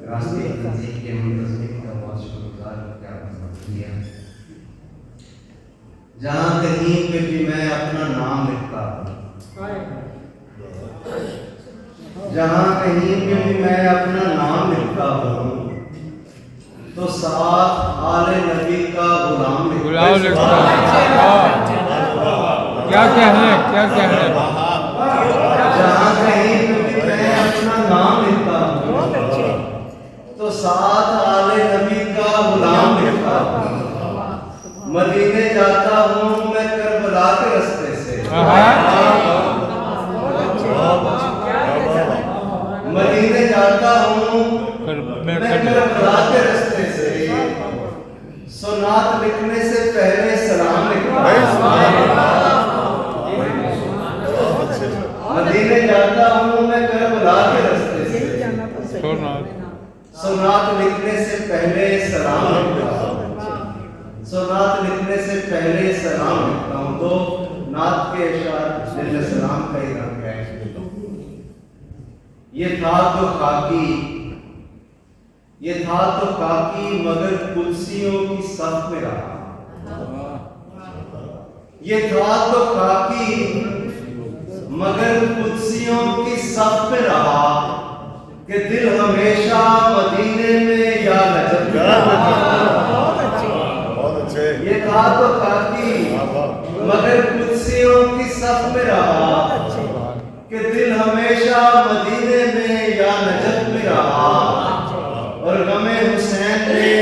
راستے تنظیم کے منتظمین کا بہت شکر گزار ہوں کہ آپ نے مدد کیا۔ جہاں کہیں پہ بھی میں اپنا نام لکھتا ہوں، جہاں کہیں پہ بھی میں اپنا نام لکھتا ہوں تو ساتھ آل نبی کا غلام لکھتا ہوں۔ کیا کہنے جہاں کہیں پہ بھی میں اپنا نام لکھتا ہوں تو ساتھ آل نبی کا غلام لکھتا ہوں۔ مدینے جاتا ہوں میں کربلا کے رستے سے، مدینے جاتا ہوں میں کربلا کے رستے سے، سنات لکھنے سے پہلے سلام لکھتا ہوں۔ مدینے جاتا ہوں میں کربلا کے رستے سے، سنات لکھنے سے پہلے سلام لکھتا ہوں، سنات لکھنے سے پہلے سلام لکھتا ہوں۔ تو نعت کے اشعار علیہ السلام کا ہی رنگ ہے۔ یہ تھا تو خاکی مگر کلسیوں کی صف میں رہا، یہ تھا تو خاکی مگر قدسیوں کی صف میں رہا، کہ دل ہمیشہ مدینے میں یا نجف میں رہا۔ یہ تھا تو خاکی مگر قدسیوں کی صف میں رہا، کہ دل ہمیشہ مدینے میں یا نجف میں رہا، اور غم حسین میں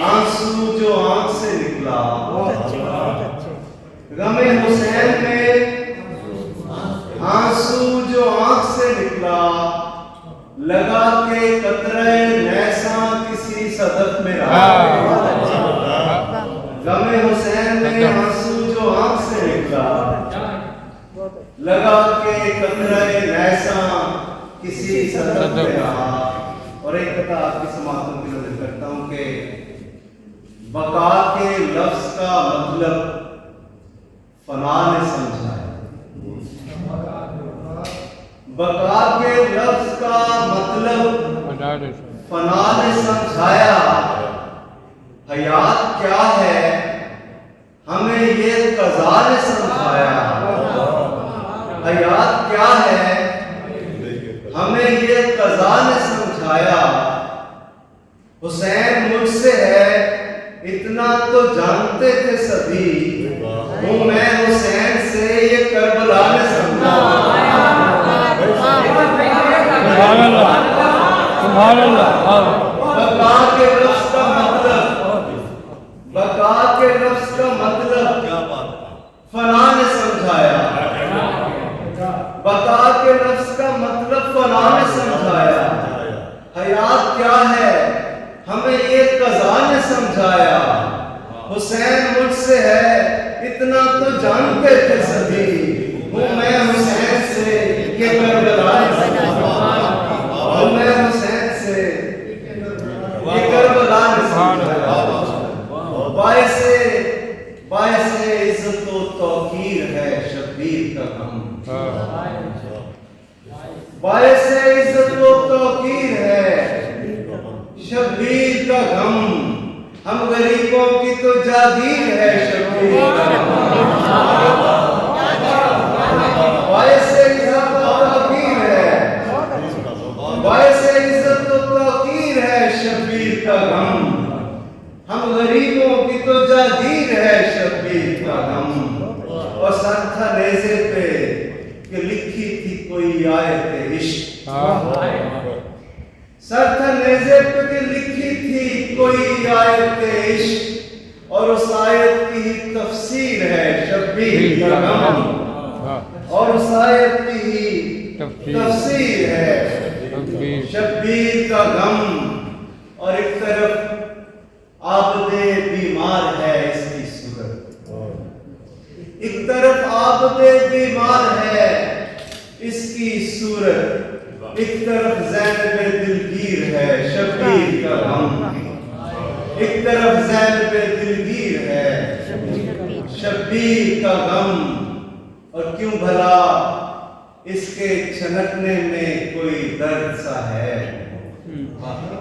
آنسو جو آنکھ سے نکلا، غم حسین میں آنسو جو آنکھ سے نکلا، لگا کے قطرہ نیساں کسی صدف میں رہا۔ غم حسین میں آنسو جو آنکھ سے نکلا، لگا کے قطرہ نیساں کسی صدف میں رہا۔ اور ایک قطعہ آپ کی سماعتوں کی نظر کرتا ہوں کہ بقا کے لفظ کا مطلب فنا نے سمجھایا، بقا کے لفظ کا مطلب فنا نے سمجھایا، حیات کیا ہے ہمیں یہ قضا نے سمجھایا، حیات کیا ہے ہمیں یہ قضا نے سمجھایا، حسین مجھ سے ہے اتنا تو جانتے تھے سبھی، ہوں میں حسین سے یہ کربلا نے سمجھایا۔ سبحان اللہ۔ بقا کے لفظ کا مطلب، بقا کے لفظ کا مطلب فنا نے سمجھایا، بقا کے لفظ کا مطلب فنا نے سمجھایا، حیات کیا ہے ہمیں یہ قضا نے سمجھایا، حسین مجھ سے ہے اتنا تو جانتے تھے سبھی، ہوں میں حسین سے یہ کربلا نے سمجھایا، ہوں میں حسین سے یہ کربلا نے سمجھایا۔ باعث عزت و توقیر ہے شبیر کا غم، باعث عزت و توقیر ہے شبیر کا غم، ہم غریبوں کی تو جاگیر ہے شبیر کا غم، باعث عزت و توقیر ہے، باعث عزت و توقیر ہے شبیر کا غم، ہم غریبوں کی تو جاگیر ہے شبیر کا غم۔ اور سر تھا نیزے پہ کہ لکھی تھی کوئی آیت عشق، سر تھا نیزے پہ کہ لکھی تھی کوئی آیت عشق، اور اس آیت کی تفسیر ہے شبیر کا غم، اور اس آیت کی تفسیر ہے شبیر کا غم۔ اور ایک طرف عابد بیمار ہے اس کی صورت، ایک طرف عابد بیمار ہے اس کی صورت، ایک طرف زینب دلگیر ہے شبیر کا غم، ایک طرف زینب دلگیر ہے شبیر کا غم۔ اور کیوں بھلا اس کے چھنکنے میں کوئی درد سا ہے،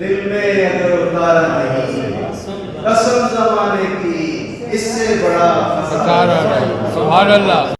دل میں اگر اتارا نہیں قسم زمانے کی اس سے بڑا سبحان اللہ